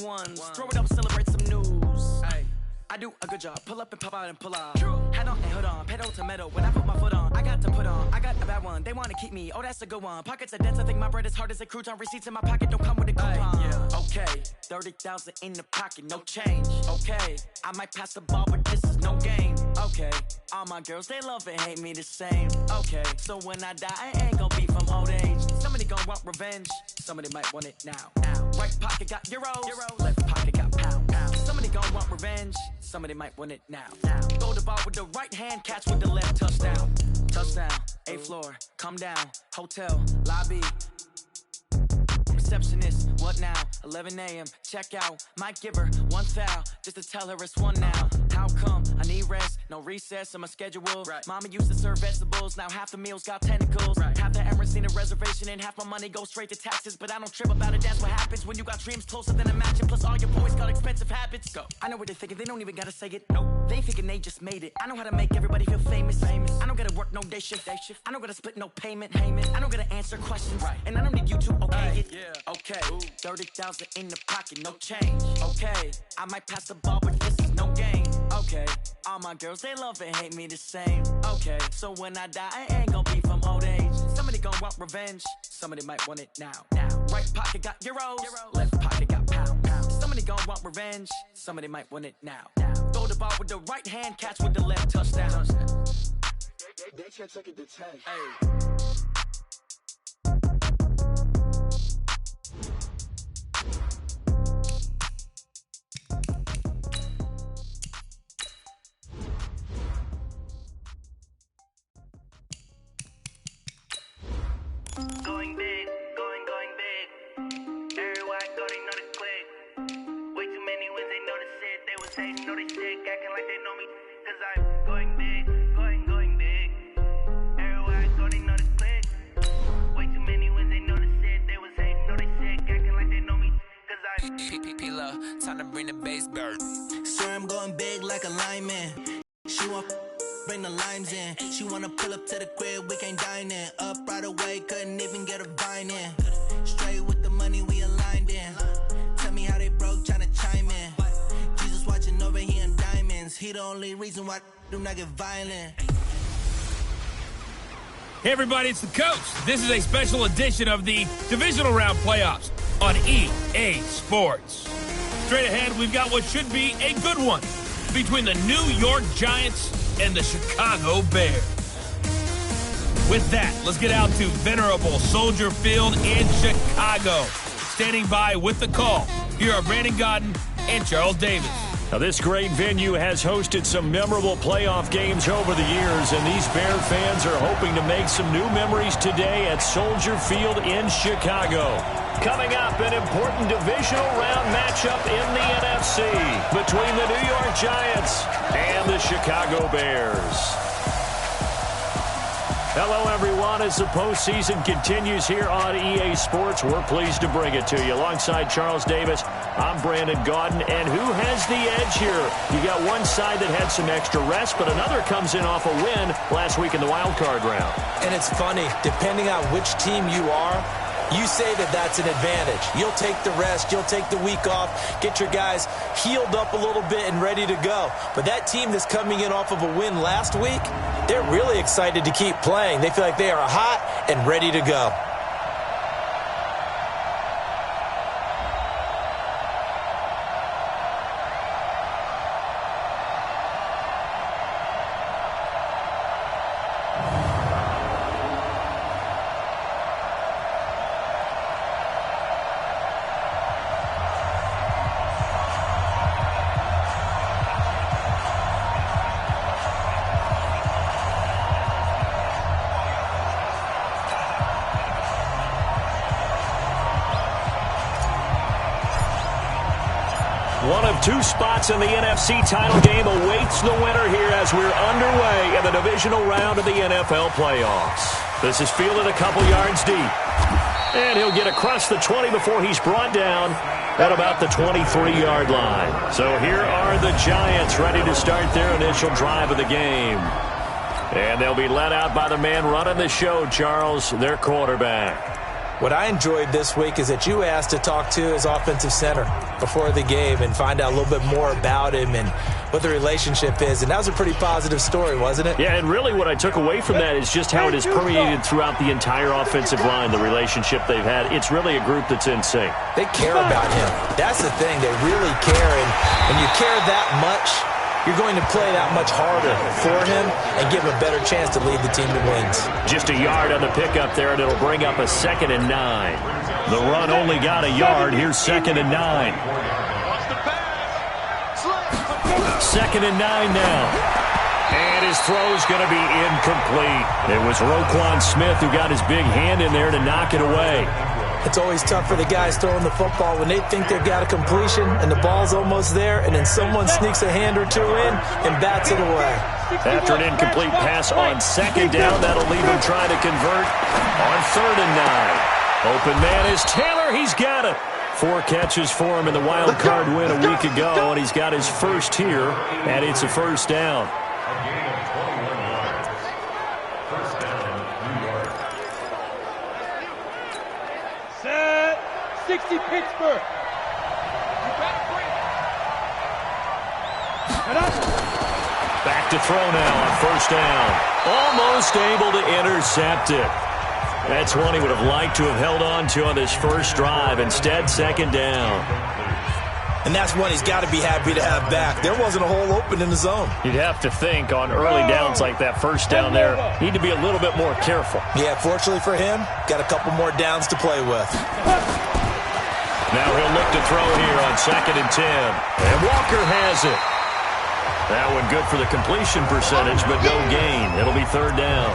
ones. Throw it up, celebrate some news. Ay. I do a good job. Pull up and pop out and pull out. Hat on and hood on. Pedal to metal. When I put my foot on, I got to put on. I got a bad one. They want to keep me. Oh, that's a good one. Pockets are dense. I think my bread is hard as a crouton. Receipts in my pocket don't come with a coupon. Yeah. Okay. 30,000 in the pocket. No change. Okay. I might pass the ball, but this is no game. Okay. All my girls, they love and hate me the same. Okay. So when I die, I ain't gonna be from old age. Somebody gonna want revenge. Somebody might want it now. Right pocket got euros. Left pocket got pound. Somebody gonna want revenge. Somebody might want it now. Throw the ball with the right hand, catch with the left. Touchdown. Touchdown. 8th floor. Come down. Hotel. Lobby. Receptionist. What now? 11 a.m. Check out. Might give her one foul just to tell her it's one now. How come? I need rest. No recess in my schedule. Right. Mama used to serve vegetables. Now half the meals got tentacles. Right. Half the errands need a reservation and half my money goes straight to taxes. But I don't trip about it. That's what happens when you got dreams closer than a match. And plus all your boys got expensive habits. Go. I know what they're thinking. They don't even gotta say it. Nope. They ain't thinking they just made it. I know how to make everybody feel famous. I don't gotta work no day shift. I don't gotta split no payment. I don't gotta answer questions. Right. And I don't need you to okay it. Yeah. Okay. 30,000 in the pocket. No change. Okay. I might pass the ball, but this is no game. Okay. All my girls, they love and hate me the same. Okay. So when I die, I ain't gonna be from old age. Somebody gonna want revenge. Somebody might want it now. Right pocket got euros. Left pocket got pound. Somebody gonna want revenge. Somebody might want it now. Throw the ball with the right hand, catch with the left. Touchdown. They can't take it to 10. Hey. Going big, going big. Everywhere I go, they know the click. Way too many wins, they know the shit. They was hating, know they sick, acting like they know me. Cause I'm going big, going big. Everywhere I go, they know the click. Way too many wins, they know the shit. They was hating, know they sick, acting like they know me. Cause I'm P-P-P-Lo, time to bring the bass bird. Sir, I'm going big like a lineman. She want bring the limes in. She wanna pull up to the crib, we can't dine in. Up right away, couldn't even get a vine in. Straight with the money we aligned in. Tell me how they broke, tryna chime in. Jesus watching over here in diamonds. He the only reason why do not get violent. Hey everybody, it's the coach. This is a special edition of the Divisional Round Playoffs on EA Sports. Straight ahead, we've got what should be a good one between the New York Giants and the Chicago Bears. With that, let's get out to venerable Soldier Field in Chicago. Standing by with the call, here are Brandon Godden and Charles Davis. Now, this great venue has hosted some memorable playoff games over the years, and these Bear fans are hoping to make some new memories today at Soldier Field in Chicago. Coming up, an important divisional round matchup in the NFC between the New York Giants and the Chicago Bears. Hello, everyone. As the postseason continues here on EA Sports, we're pleased to bring it to you. Alongside Charles Davis, I'm Brandon Gaudin. And who has the edge here? You got one side that had some extra rest, but another comes in off a win last week in the wild card round. And it's funny, depending on which team you are, you say that that's an advantage. You'll take the rest. You'll take the week off. Get your guys healed up a little bit and ready to go. But that team that's coming in off of a win last week, they're really excited to keep playing. They feel like they are hot and ready to go. One of two spots in the NFC title game awaits the winner here as we're underway in the divisional round of the NFL playoffs. This is fielded a couple yards deep. And he'll get across the 20 before he's brought down at about the 23-yard line. So here are the Giants ready to start their initial drive of the game. And they'll be led out by the man running the show, Charles, their quarterback. What I enjoyed this week is that you asked to talk to his offensive center before the game and find out a little bit more about him and what the relationship is. And that was a pretty positive story, wasn't it? Yeah, and really what I took away from that is just how it has permeated throughout the entire offensive line, the relationship they've had. It's really a group that's in sync. They care about him. That's the thing. They really care. And when you care that much, you're going to play that much harder for him and give him a better chance to lead the team to wins. Just a yard on the pickup there, and it'll bring up a 2nd and 9. The run only got a yard. Here's 2nd and 9. 2nd and 9 now. And his throw's going to be incomplete. It was Roquan Smith who got his big hand in there to knock it away. It's always tough for the guys throwing the football when they think they've got a completion and the ball's almost there, and then someone sneaks a hand or two in and bats it away. After an incomplete pass on 2nd down, that'll leave him trying to convert on 3rd and 9. Open man is Taylor. He's got it. 4 catches for him in the wild card win a week ago, and he's got his first here, and it's a first down. 60 Pittsburgh. Back to throw now on 1st down. Almost able to intercept it. That's one he would have liked to have held on to on this first drive. Instead, 2nd down. And that's one he's got to be happy to have back. There wasn't a hole open in the zone. You'd have to think on early downs like that 1st down there, need to be a little bit more careful. Yeah, fortunately for him, got a couple more downs to play with. Now he'll look to throw here on 2nd and 10. And Walker has it. That one good for the completion percentage, but no gain. It'll be 3rd down.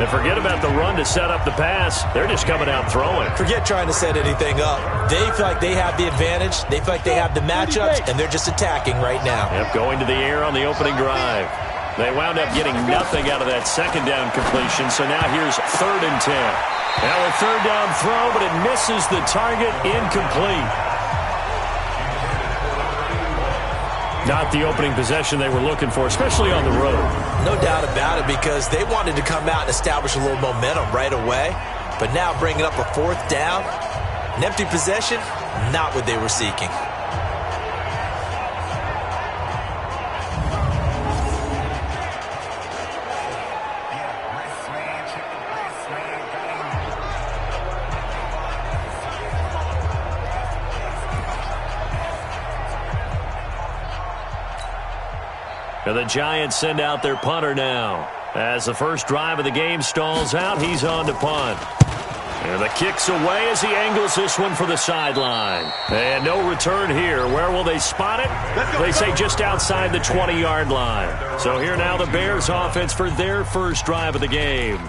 And forget about the run to set up the pass. They're just coming out throwing. Forget trying to set anything up. They feel like they have the advantage. They feel like they have the matchups, and they're just attacking right now. Yep, going to the air on the opening drive. They wound up getting nothing out of that 2nd down completion, so now here's 3rd and 10. Now a 3rd down throw, but it misses the target, incomplete. Not the opening possession they were looking for, especially on the road. No doubt about it, because they wanted to come out and establish a little momentum right away. But now bringing up a 4th down, an empty possession, not what they were seeking. And the Giants send out their punter now. As the first drive of the game stalls out, he's on to punt. And the kick's away as he angles this one for the sideline. And no return here. Where will they spot it? They say just outside the 20-yard line. So here now the Bears offense for their first drive of the game.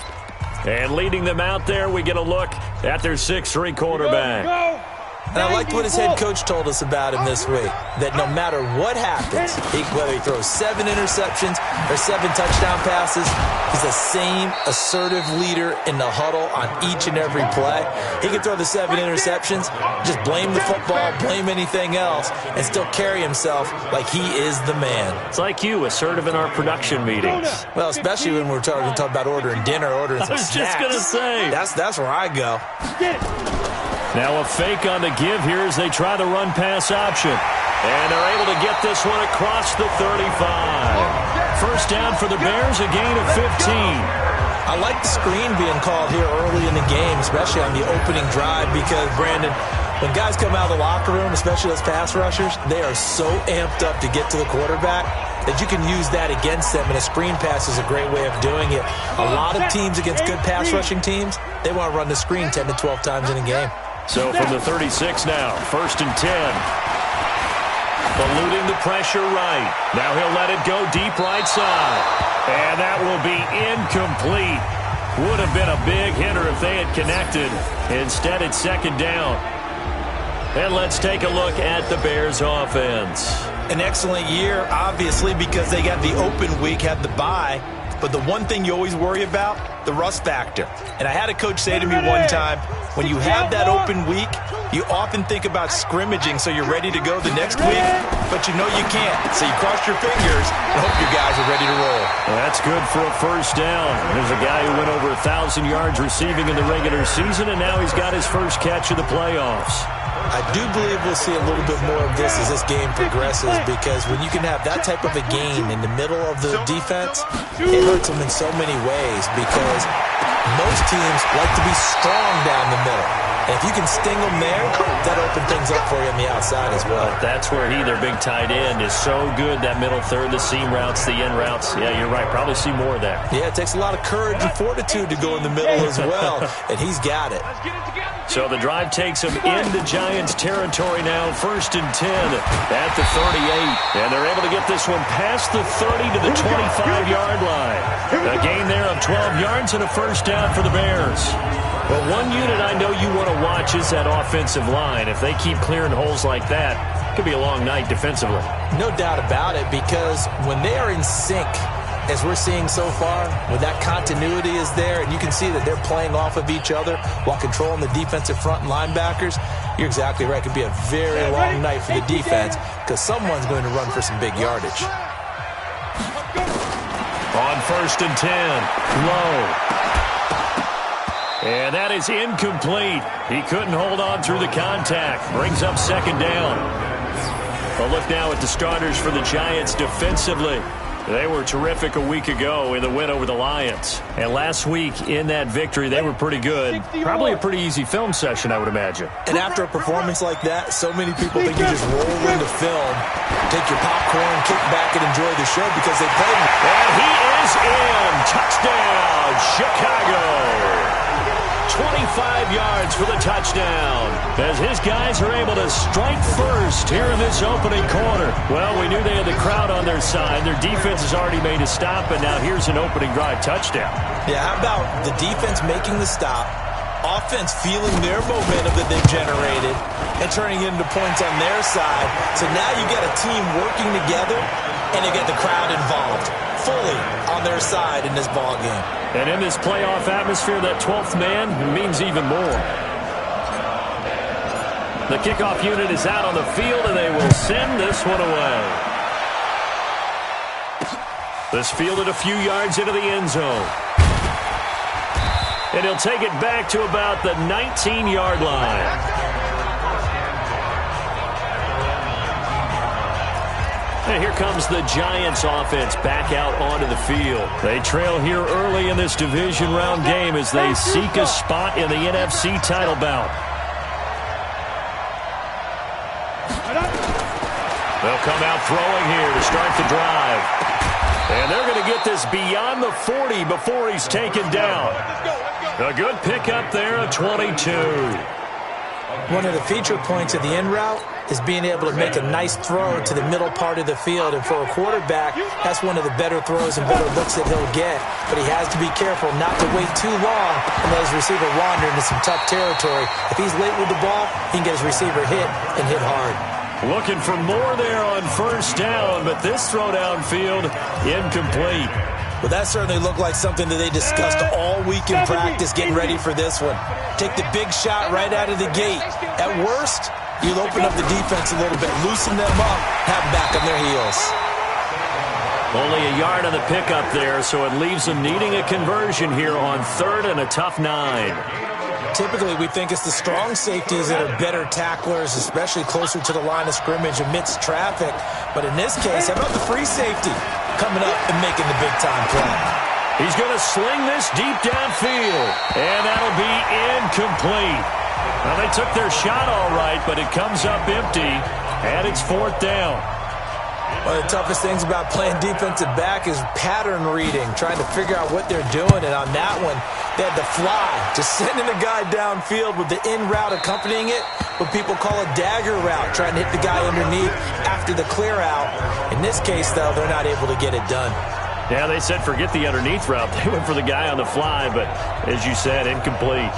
And leading them out there, we get a look at their 6'3" quarterback. And I liked what his head coach told us about him this week, that no matter what happens, whether he throws 7 interceptions or 7 touchdown passes, he's the same assertive leader in the huddle on each and every play. He can throw the 7 interceptions, just blame the football, blame anything else, and still carry himself like he is the man. It's like you, assertive in our production meetings. Well, especially when we're talking about ordering dinner, ordering some snacks. I was just going to say. That's where I go. Now a fake on the give here as they try the run-pass option. And they're able to get this one across the 35. First down for the Bears, a gain of 15. I like the screen being called here early in the game, especially on the opening drive, because, Brandon, when guys come out of the locker room, especially those pass rushers, they are so amped up to get to the quarterback that you can use that against them, and a screen pass is a great way of doing it. A lot of teams against good pass rushing teams, they want to run the screen 10 to 12 times in a game. So from the 36 now, 1st and 10. Eluding the pressure right. Now he'll let it go deep right side. And that will be incomplete. Would have been a big hitter if they had connected. Instead, it's 2nd down. And let's take a look at the Bears offense. An excellent year, obviously, because they got the open week, had the bye. But the one thing you always worry about, the rust factor. And I had a coach say to me one time, when you have that open week, you often think about scrimmaging so you're ready to go the next week, but you know you can't. So you cross your fingers and hope your guys are ready to roll. Well, that's good for a first down. There's a guy who went over 1,000 yards receiving in the regular season, and now he's got his first catch of the playoffs. I do believe we'll see a little bit more of this as this game progresses, because when you can have that type of a gain in the middle of the defense, it hurts them in so many ways, because most teams like to be strong down the middle. And if you can sting them there, that opens things up for you on the outside as well. That's where their big tight end, is so good, that middle third, the seam routes, the in routes. Yeah, you're right. Probably see more of that. Yeah, it takes a lot of courage and fortitude to go in the middle as well, and he's got it. So the drive takes them into Giants territory now, 1st and 10 at the 38. And they're able to get this one past the 30 to the 25-yard line. A gain there of 12 yards and a first down for the Bears. Well, one unit I know you want to watch is that offensive line. If they keep clearing holes like that, it could be a long night defensively. No doubt about it, because when they are in sync, as we're seeing so far, when that continuity is there, and you can see that they're playing off of each other while controlling the defensive front and linebackers, you're exactly right. It could be a very long night for the defense, because someone's going to run for some big yardage. On 1st and 10, low. And that is incomplete. He couldn't hold on through the contact. Brings up 2nd down. A look now at the starters for the Giants defensively. They were terrific a week ago in the win over the Lions. And last week in that victory, they were pretty good. Probably a pretty easy film session, I would imagine. And after a performance like that, so many people think you just roll into film, take your popcorn, kick back, and enjoy the show because they played. And he is in. Touchdown, Chicago. 25 yards for the touchdown, as his guys are able to strike first here in this opening quarter. Well, we knew they had the crowd on their side. Their defense has already made a stop, and now here's an opening drive touchdown. Yeah, how about the defense making the stop, offense feeling their momentum that they've generated, and turning it into points on their side. So now you got a team working together, and you get the crowd involved fully on their side in this ball game. And in this playoff atmosphere, that 12th man means even more. The kickoff unit is out on the field, and they will send this one away. This fielded a few yards into the end zone. And he'll take it back to about the 19-yard line. And here comes the Giants offense back out onto the field. They trail here early in this division round game as they seek a spot in the NFC title bout. They'll come out throwing here to start the drive. And they're going to get this beyond the 40 before he's taken down. A good pickup there at 22. One of the feature points of the in route is being able to make a nice throw to the middle part of the field. And for a quarterback, that's one of the better throws and better looks that he'll get. But he has to be careful not to wait too long and let his receiver wander into some tough territory. If he's late with the ball, he can get his receiver hit and hit hard. Looking for more there on 1st down, but this throw downfield incomplete. Well, that certainly looked like something that they discussed all week in practice, getting ready for this one. Take the big shot right out of the gate. At worst, you'll open up the defense a little bit, loosen them up, have them back on their heels. Only a yard on the pickup there, so it leaves them needing a conversion here on 3rd and a tough 9. Typically, we think it's the strong safeties that are better tacklers, especially closer to the line of scrimmage amidst traffic. But in this case, how about the free safety coming up and making the big-time play? He's going to sling this deep downfield, and that'll be incomplete. Well, they took their shot all right, but it comes up empty, and it's 4th down. One of the toughest things about playing defensive back is pattern reading, trying to figure out what they're doing. And on that one, they had the fly, just sending a guy downfield with the in route accompanying it, what people call a dagger route, trying to hit the guy underneath after the clear out. In this case, though, they're not able to get it done. Yeah, they said forget the underneath route. They went for the guy on the fly, but as you said, incomplete.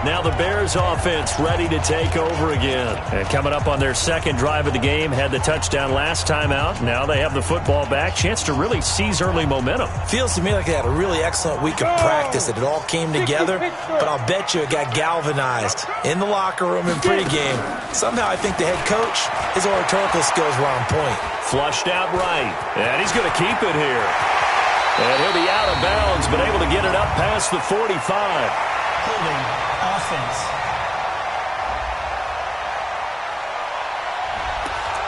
Now the Bears offense ready to take over again. And coming up on their second drive of the game, had the touchdown last time out. Now they have the football back. Chance to really seize early momentum. Feels to me like they had a really excellent week of practice. It all came together, but I'll bet you it got galvanized in the locker room and pregame. Somehow I think the head coach, his oratorical skills were on point. Flushed out right, and he's going to keep it here. And he'll be out of bounds, but able to get it up past the 45. Holding offense.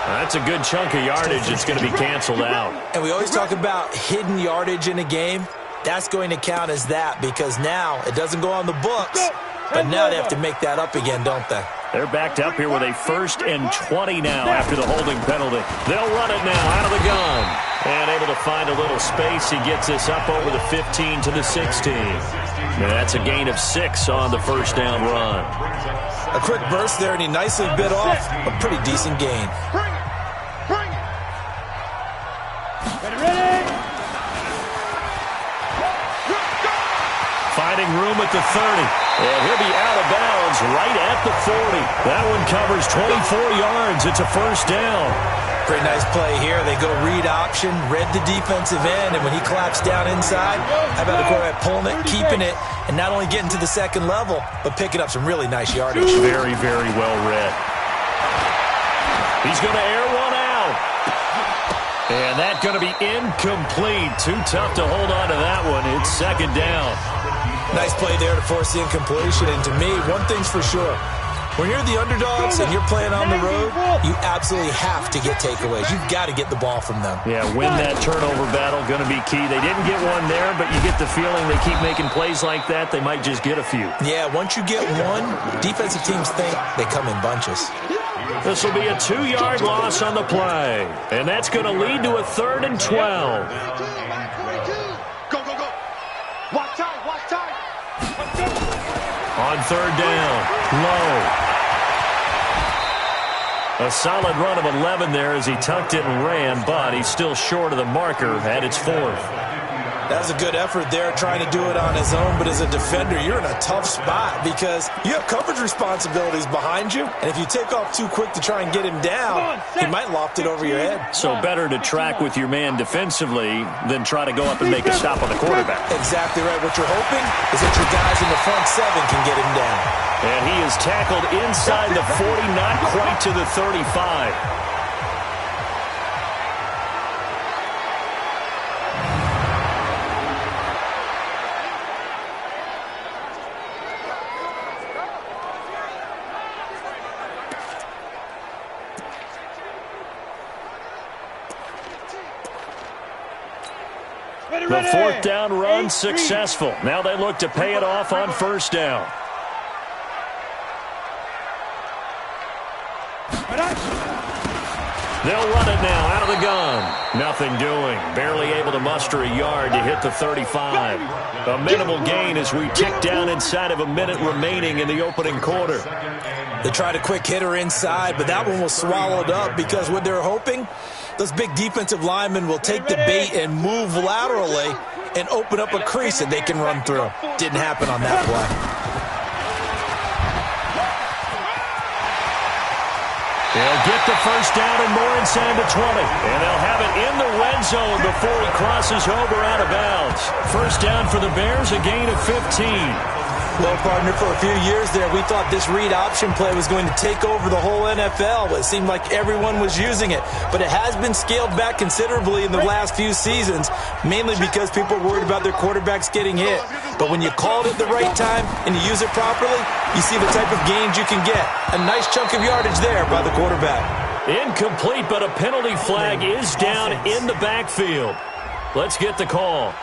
That's a good chunk of yardage. It's going to be canceled out. And we always talk about hidden yardage in a game. That's going to count as that because now it doesn't go on the books, but now they have to make that up again, don't they? They're backed up here with a 1st and 20 now after the holding penalty. They'll run it now out of the gun. And able to find a little space. He gets this up over the 15 to the 16. And that's a gain of 6 on the first down run. A quick burst there, and he nicely bit off a pretty decent gain. Finding room at the 30. And he'll be out of bounds right at the 40. That one covers 24 yards. It's a first down. Pretty nice play here. They go read option, read the defensive end, and when he collapsed down inside, how about the quarterback pulling it, keeping it, and not only getting to the second level, but picking up some really nice yardage. Very, very well read. He's going to air one out. And that's going to be incomplete. Too tough to hold on to that one. It's second down. Nice play there to force the incompletion. And to me, one thing's for sure. When you're the underdogs and you're playing on the road, you absolutely have to get takeaways. You've got to get the ball from them. Yeah, win that turnover battle, going to be key. They didn't get one there, but you get the feeling they keep making plays like that, they might just get a few. Yeah, once you get one, defensive teams think they come in bunches. This will be a 2-yard loss on the play. And that's going to lead to a 3rd and 12. Go, go, go. Watch time, watch time. On 3rd down, low. A solid run of 11 there as he tucked it and ran, but he's still short of the marker at its 4th. That was a good effort there trying to do it on his own, but as a defender, you're in a tough spot because you have coverage responsibilities behind you, and if you take off too quick to try and get him down, he might loft it over your head. So better to track with your man defensively than try to go up and make a stop on the quarterback. Exactly right. What you're hoping is that your guys in the front 7 can get him down. And he is tackled inside the 40, not quite to the 35. The 4th down run successful. Now they look to pay it off on 1st down. They'll run it now out of the gun. Nothing doing. Barely able to muster a yard to hit the 35. A minimal gain as we tick down inside of a minute remaining in the opening quarter. They tried a quick hitter inside, but that one was swallowed up because what they're hoping, those big defensive linemen will take the bait and move laterally and open up a crease that they can run through. Didn't happen on that play. They'll get the first down and more inside the 20. And they'll have it in the red zone before he crosses over out of bounds. First down for the Bears, a gain of 15. Well, partner, for a few years there, we thought this read option play was going to take over the whole NFL. It seemed like everyone was using it. But it has been scaled back considerably in the last few seasons, mainly because people are worried about their quarterbacks getting hit. But when you call it at the right time and you use it properly, you see the type of gains you can get. A nice chunk of yardage there by the quarterback. Incomplete, but a penalty flag is down in the backfield. Let's get the call.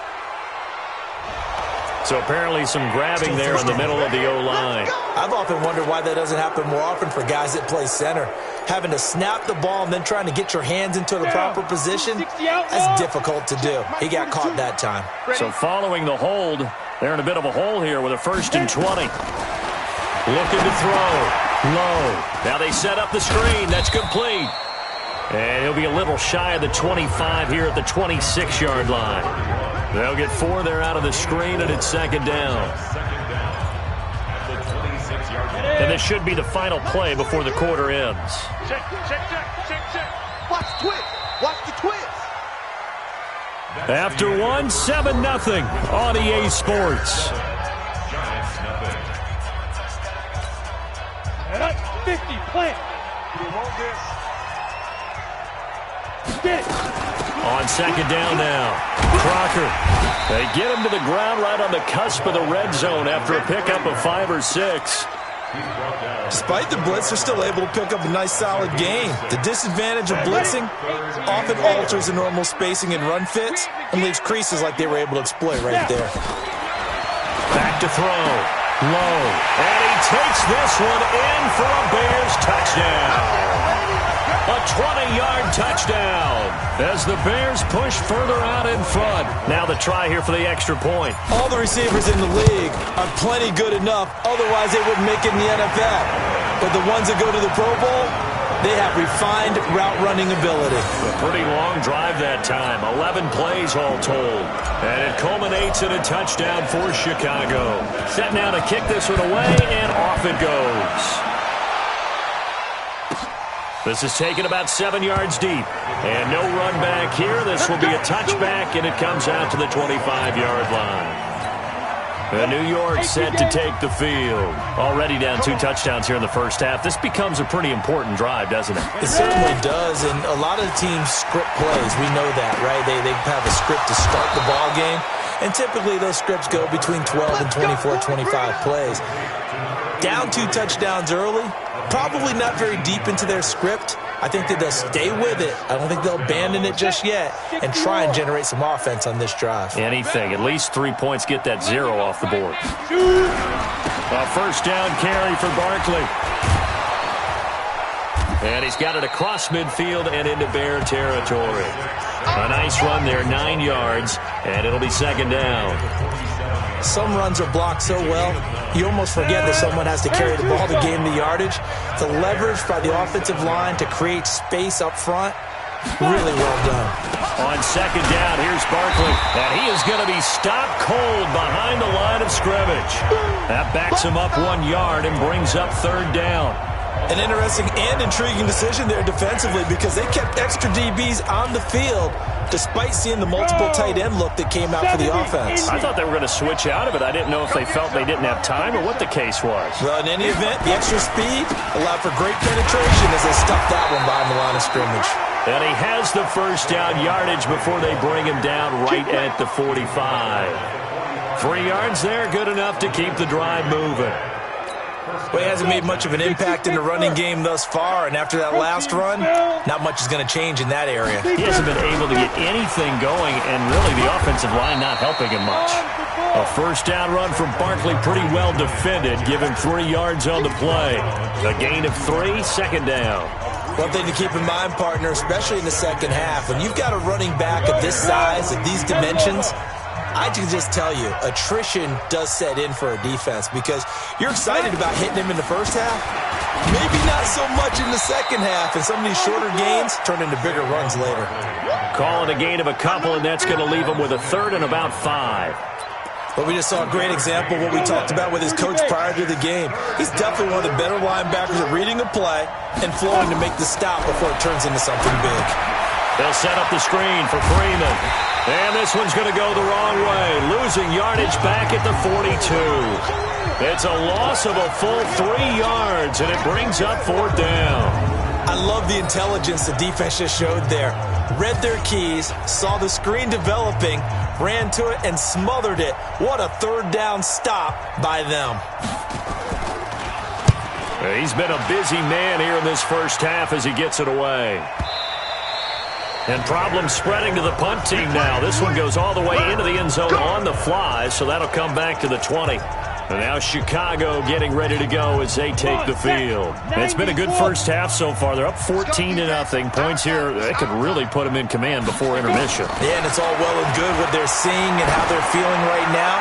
So apparently some grabbing there in the middle of the O-line. I've often wondered why that doesn't happen more often for guys that play center. Having to snap the ball and then trying to get your hands into the proper position, that's difficult to do. He got caught that time. So following the hold, they're in a bit of a hole here with a 1st and 20. Looking to throw. Low. Now they set up the screen. That's complete. And he'll be a little shy of the 25 here at the 26-yard line. They'll get 4 there out of the screen, and it's 2nd down. And this should be the final play before the quarter ends. Check. Watch the twist. Watch the twist. After one, 7-0 on EA Sports. 50, plant. You want this? Get it. On second down now, Crocker. They get him to the ground right on the cusp of the red zone after a pickup of 5 or 6. Despite the blitz, they're still able to pick up a nice, solid gain. The disadvantage of blitzing often alters the normal spacing and run fits and leaves creases like they were able to exploit right there. Back to throw. Low. And he takes this one in for a Bears touchdown. A 20-yard touchdown as the Bears push further out in front. Now the try here for the extra point. All the receivers in the league are plenty good enough, otherwise they wouldn't make it in the NFL. But the ones that go to the Pro Bowl, they have refined route running ability. A pretty long drive that time, 11 plays all told. And it culminates in a touchdown for Chicago. Set now to kick this one away, and off it goes. This is taken about 7 yards deep. And no run back here. This will be a touchback, and it comes out to the 25-yard line. And New York set to take the field. Already down 2 touchdowns here in the first half. This becomes a pretty important drive, doesn't it? It certainly does, and a lot of the teams script plays. We know that, right? They have a script to start the ball game, and typically those scripts go between 12 and 24, 25 plays. Down 2 touchdowns early, probably not very deep into their script. I think that they'll stay with it. I don't think they'll abandon it just yet and try and generate some offense on this drive. Anything. At least 3 points, get that 0 off the board. A first down carry for Barkley. And he's got it across midfield and into Bear territory. A nice run there, 9 yards, and it'll be second down. Some runs are blocked so well, you almost forget that someone has to carry the ball to gain the yardage. The leverage by the offensive line to create space up front, really well done. On second down, here's Barkley, and he is going to be stopped cold behind the line of scrimmage. That backs him up 1 yard and brings up third down. An interesting and intriguing decision there defensively because they kept extra DBs on the field despite seeing the multiple tight end look that came out for the offense. I thought they were going to switch out of it. I didn't know if they felt they didn't have time or what the case was. Well, in any event, the extra speed allowed for great penetration as they stuffed that one behind the line of scrimmage. And he has the first down yardage before they bring him down right at the 45. 3 yards there, good enough to keep the drive moving. Well, he hasn't made much of an impact in the running game thus far, and after that last run, not much is going to change in that area. He hasn't been able to get anything going, and really the offensive line not helping him much. A first down run from Barkley, pretty well defended, giving 3 yards on the play. A gain of 3, second down. One thing to keep in mind, partner, especially in the second half, when you've got a running back of this size, of these dimensions, I can just tell you, attrition does set in for a defense because you're excited about hitting him in the first half. Maybe not so much in the second half, and some of these shorter gains turn into bigger runs later. Calling a gain of a couple, and that's going to leave him with a third and about 5. But we just saw a great example of what we talked about with his coach prior to the game. He's definitely one of the better linebackers at reading a play and flowing to make the stop before it turns into something big. They'll set up the screen for Freeman. And this one's going to go the wrong way, losing yardage back at the 42. It's a loss of a full 3 yards, and it brings up fourth down. I love the intelligence the defense just showed there. Read their keys, saw the screen developing, ran to it, and smothered it. What a third down stop by them. He's been a busy man here in this first half as he gets it away. And problems spreading to the punt team now. This one goes all the way into the end zone on the fly, so that'll come back to the 20. And now Chicago getting ready to go as they take the field. And it's been a good first half so far. They're up 14-0. Points here, they could really put them in command before intermission. Yeah, and it's all well and good what they're seeing and how they're feeling right now.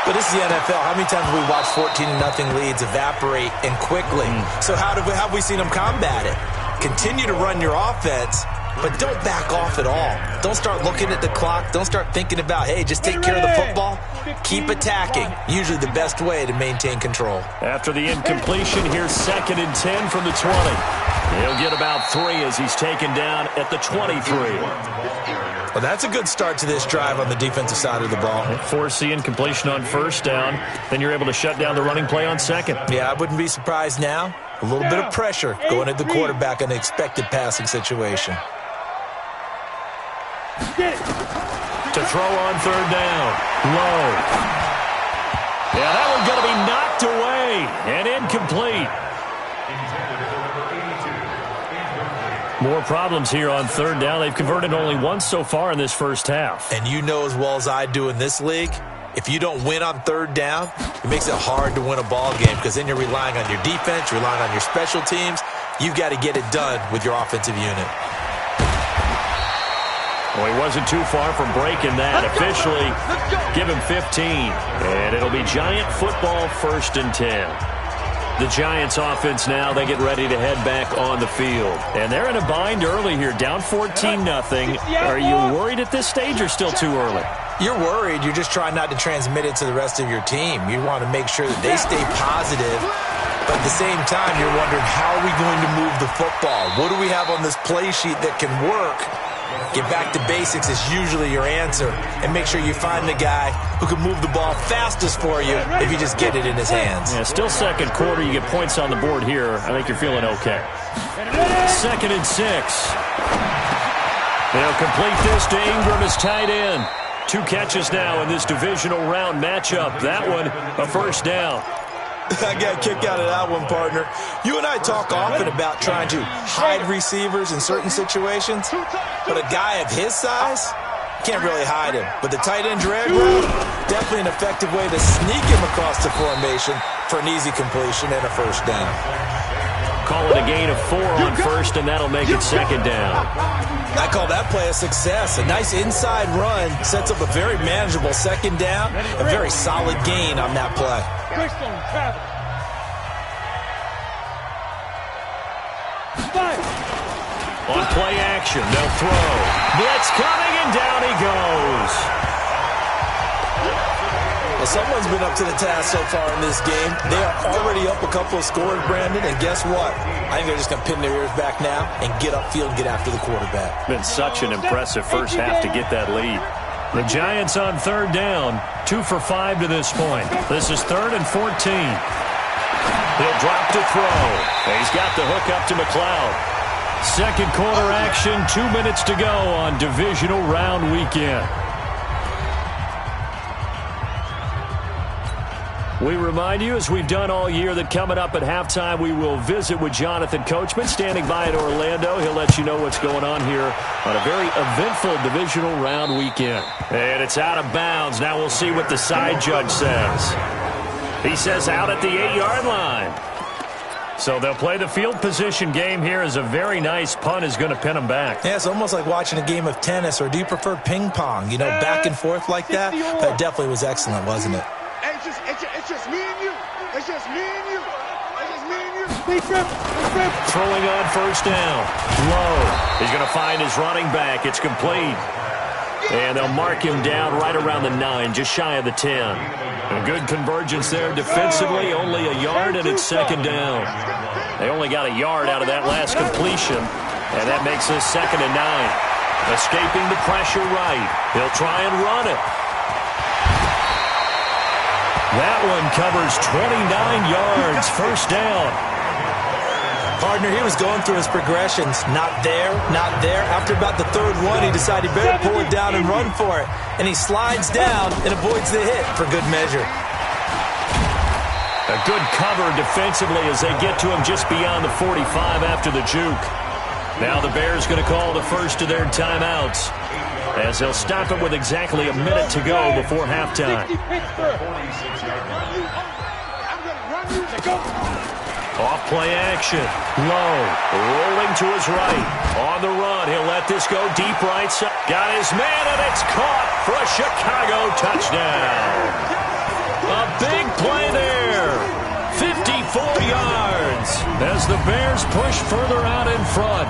But this is the NFL. How many times have we watched 14-0 leads evaporate and quickly? So how have we seen them combat it? Continue to run your offense but don't back off at all. Don't start looking at the clock. Don't start thinking about, hey, just take care of the football. Keep attacking. Usually the best way to maintain control. After the incompletion, here's 2nd and 10 from the 20. He'll get about 3 as he's taken down at the 23. Well, that's a good start to this drive on the defensive side of the ball. Force the incompletion on 1st down. Then you're able to shut down the running play on 2nd. Yeah, I wouldn't be surprised now. A little bit of pressure going at the quarterback in an expected passing situation. To throw on 3rd down. Low. Yeah, that one's going to be knocked away and incomplete. More problems here on 3rd down. They've converted only once so far in this first half. And you know as well as I do in this league, if you don't win on 3rd down, it makes it hard to win a ball game because then you're relying on your defense, you're relying on your special teams. You've got to get it done with your offensive unit. Well, he wasn't too far from breaking that. Officially, give him 15. And it'll be Giant football, 1st and 10. The Giants offense now, they get ready to head back on the field. And they're in a bind early here, down 14-0. Are you worried at this stage or still too early? You're worried. You're just trying not to transmit it to the rest of your team. You want to make sure that they stay positive. But at the same time, you're wondering, how are we going to move the football? What do we have on this play sheet that can work? Get back to basics is usually your answer. And make sure you find the guy who can move the ball fastest for you if you just get it in his hands. Yeah, still 2nd quarter. You get points on the board here. I think you're feeling okay. 2nd and 6. They'll complete this to Ingram as tight end. 2 catches now in this divisional round matchup. That one, a 1st down. I got a kick out of that one, partner. You and I talk often about trying to hide receivers in certain situations, but a guy of his size can't really hide him. But the tight end drag route, definitely an effective way to sneak him across the formation for an easy completion and a 1st down. Call it a gain of 4 on 1st, and that'll make it 2nd down. I call that play a success. A nice inside run sets up a very manageable 2nd down, a very solid gain on that play. On play action, they'll throw. Blitz coming, and down he goes. Well, someone's been up to the task so far in this game. They are already up a couple of scores, Brandon, and guess what? I think they're just going to pin their ears back now and get upfield and get after the quarterback. Been such an impressive first half to get that lead. The Giants on 3rd down, 2 for 5 to this point. This is 3rd and 14. He'll drop to throw. He's got the hook up to McLeod. 2nd quarter action, 2 minutes to go on divisional round weekend. We remind you, as we've done all year, that coming up at halftime, we will visit with Jonathan Coachman, standing by in Orlando. He'll let you know what's going on here on a very eventful divisional round weekend. And it's out of bounds. Now we'll see what the side judge says. He says out at the 8-yard line. So they'll play the field position game here as a very nice punt is going to pin them back. Yeah, it's almost like watching a game of tennis, or do you prefer ping pong? You know, back and forth like that? That definitely was excellent, wasn't it? It's just me and you. It's just me and you. It's just me and you. Throwing on 1st down. Low. He's going to find his running back. It's complete. And they'll mark him down right around the 9, just shy of the 10. A good convergence there defensively. Only a yard, and it's 2nd down. They only got a yard out of that last completion, and that makes this 2nd and 9. Escaping the pressure right. He'll try and run it. That one covers 29 yards, 1st down. Partner, he was going through his progressions. Not there, not there. After about the 3rd one, he decided he better pull it down and run for it. And he slides down and avoids the hit for good measure. A good cover defensively as they get to him just beyond the 45 after the juke. Now the Bears going to call the first of their timeouts, as they'll stop it with exactly a minute to go before halftime. Off play action. Low. Rolling to his right. On the run. He'll let this go deep right side. Got his man, and it's caught for a Chicago touchdown. A big play there. 54 yards as the Bears push further out in front.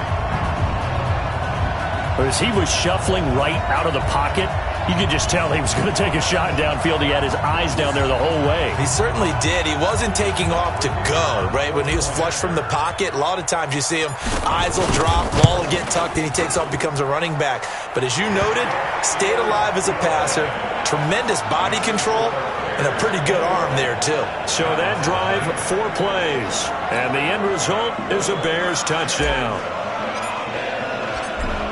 But as he was shuffling right out of the pocket, you could just tell he was going to take a shot downfield. He had his eyes down there the whole way. He certainly did. He wasn't taking off to go, right? When he was flush from the pocket, a lot of times you see him, eyes will drop, ball will get tucked, and he takes off, becomes a running back. But as you noted, stayed alive as a passer, tremendous body control, and a pretty good arm there, too. So that drive, 4 plays. And the end result is a Bears touchdown.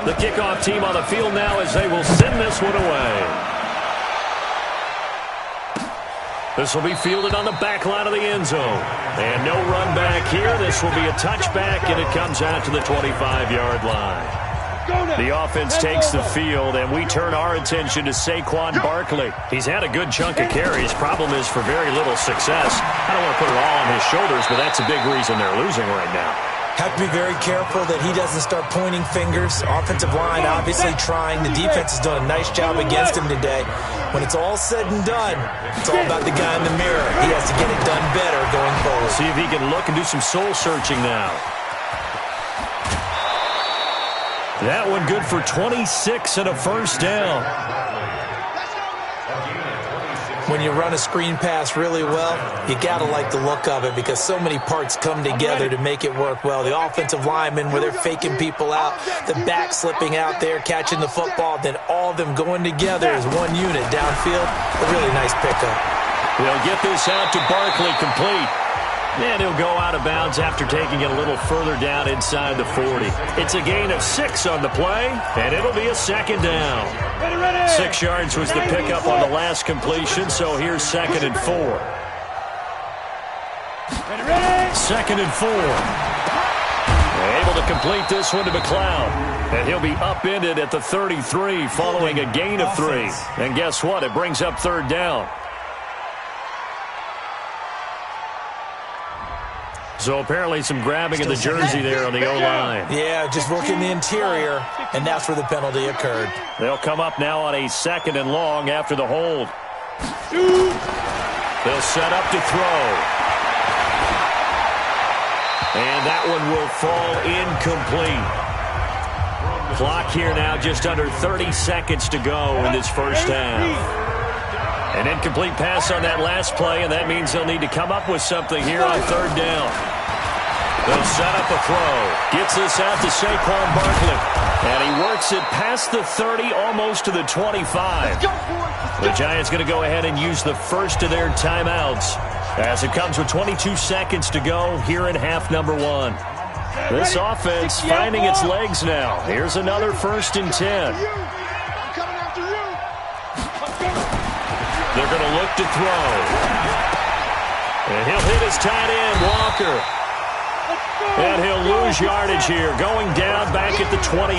The kickoff team on the field now as they will send this one away. This will be fielded on the back line of the end zone. And no run back here. This will be a touchback, and it comes out to the 25-yard line. The offense takes the field, and we turn our attention to Saquon Barkley. He's had a good chunk of carries. Problem is for very little success. I don't want to put it all on his shoulders, but that's a big reason they're losing right now. Have to be very careful that he doesn't start pointing fingers. Offensive line obviously trying. The defense has done a nice job against him today. When it's all said and done, it's all about the guy in the mirror. He has to get it done better going forward. See if he can look and do some soul searching now. That one good for 26 and a first down. When you run a screen pass really well, you got to like the look of it because so many parts come together to make it work well. The offensive linemen, where they're faking people out, the back slipping out there, catching the football, then all of them going together as one unit downfield. A really nice pickup. They'll get this out to Barkley, complete. And he'll go out of bounds after taking it a little further down inside the 40. It's a gain of 6 on the play, and it'll be a second down. 6 yards was the pickup on the last completion, so here's 2nd and 4. 2nd and 4. Able to complete this one to McLeod. And he'll be upended at the 33 following a gain of 3. And guess what? It brings up 3rd down. So apparently some grabbing of the jersey there on the O-line. Yeah, just working the interior, and that's where the penalty occurred. They'll come up now on a 2nd and long after the hold. They'll set up to throw. And that one will fall incomplete. Clock here now just under 30 seconds to go in this first half. An incomplete pass on that last play, and that means they'll need to come up with something here on 3rd down. They'll set up a throw. Gets this out to Saquon Barkley. And he works it past the 30, almost to the 25. The Giants going to go ahead and use the first of their timeouts as it comes with 22 seconds to go here in half number 1. This offense finding its legs now. Here's another 1st and 10. They're going to look to throw. And he'll hit his tight end, Walker. And he'll lose yardage here, going down back at the 28.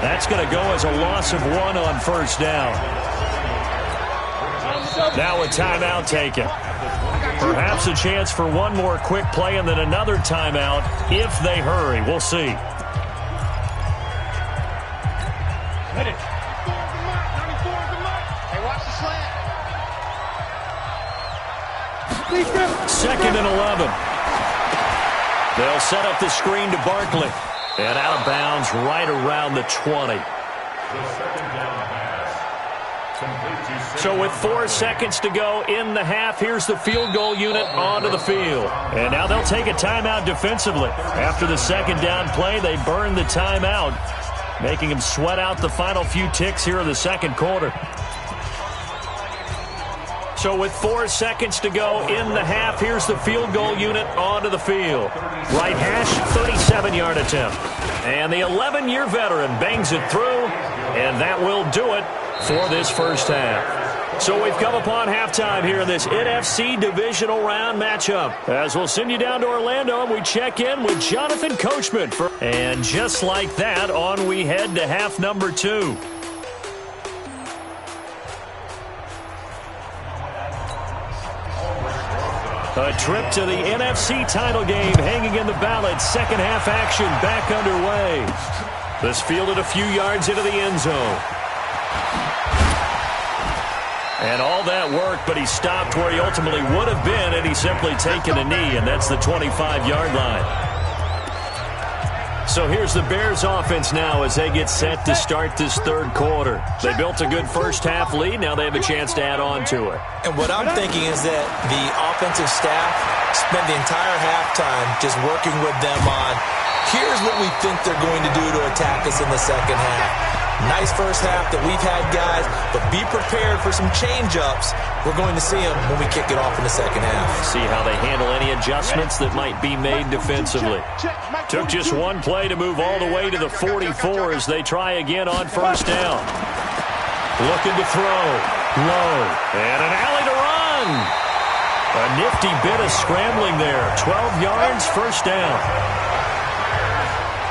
That's going to go as a loss of 1 on 1st down. Now a timeout taken. Perhaps a chance for one more quick play and then another timeout if they hurry. We'll see. Second and 11. They'll set up the screen to Barkley. And out of bounds right around the 20. So with 4 seconds to go in the half, here's the field goal unit onto the field. And now they'll take a timeout defensively. After the 2nd down play, they burn the timeout, making them sweat out the final few ticks here in the 2nd quarter. So with 4 seconds to go in the half, here's the field goal unit onto the field. Right hash, 37-yard attempt. And the 11-year veteran bangs it through, and that will do it for this first half. So we've come upon halftime here in this NFC Divisional Round matchup. As we'll send you down to Orlando, and we check in with Jonathan Coachman. And just like that, on we head to half number 2. A trip to the NFC title game hanging in the balance. 2nd half action back underway. This fielded a few yards into the end zone. And all that work, but he stopped where he ultimately would have been had he simply taken a knee, and that's the 25-yard line. So here's the Bears offense now as they get set to start this third quarter. They built a good first half lead. Now they have a chance to add on to it. And what I'm thinking is that the offensive staff spent the entire halftime just working with them on, here's what we think they're going to do to attack us in the second half. Nice first half that we've had, guys, but be prepared for some change-ups. We're going to see them when we kick it off in the second half. See how they handle any adjustments that might be made defensively. Took just one play to move all the way to the 44 as they try again on first down. Looking to throw. Low. And an alley to run. A nifty bit of scrambling there. 12 yards, first down.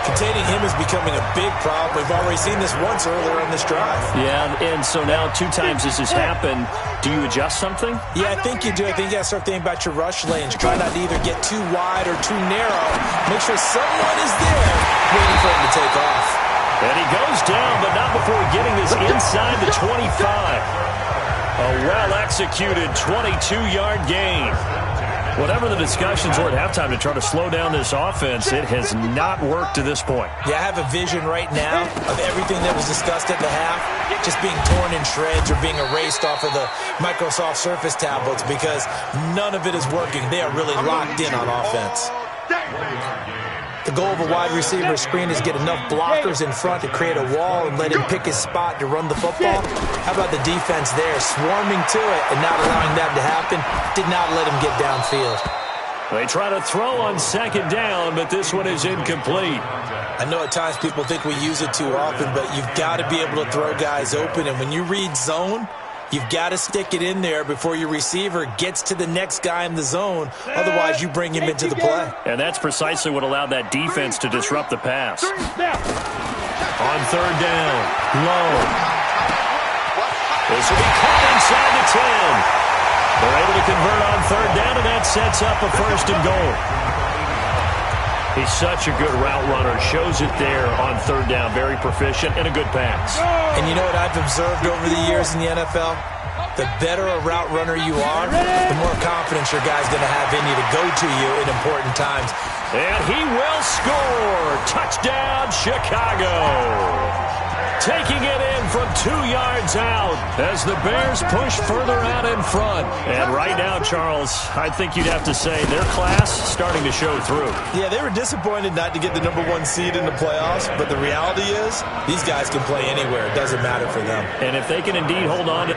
Containing him is becoming a big problem. We've already seen this once earlier on this drive. Yeah, and so now 2 times this has happened. Do you adjust something? Yeah, I think you do. I think you got to start thinking about your rush lanes. Try not to either get too wide or too narrow. Make sure someone is there waiting for him to take off. And he goes down, but not before getting this inside the 25. A well-executed 22-yard gain. Whatever the discussions were at halftime to try to slow down this offense, it has not worked to this point. Yeah, I have a vision right now of everything that was discussed at the half just being torn in shreds or being erased off of the Microsoft Surface tablets because none of it is working. They are really locked in on offense. The goal of a wide receiver screen is get enough blockers in front to create a wall and let him pick his spot to run the football. How about the defense there, swarming to it and not allowing that to happen? Did not let him get downfield. They try to throw on second down, but this one is incomplete. I know at times people think we use it too often, but you've got to be able to throw guys open. And when you read zone, you've got to stick it in there before your receiver gets to the next guy in the zone. Otherwise, you bring him into the play. And that's precisely what allowed that defense to disrupt the pass. On third down, Low. This will be caught inside the 10. They're able to convert on third down, and that sets up a first and goal. He's such a good route runner. Shows it there on third down. Very proficient and a good pass. And you know what I've observed over the years in the NFL? The better a route runner you are, the more confidence your guy's going to have in you to go to you in important times. And he will score. Touchdown, Chicago. Taking it in from 2 yards out as the Bears push further out in front. And right now, Charles, I think you'd have to say their class starting to show through. Yeah, they were disappointed not to get the #1 seed in the playoffs, but the reality is these guys can play anywhere. It doesn't matter for them. And if they can indeed hold on to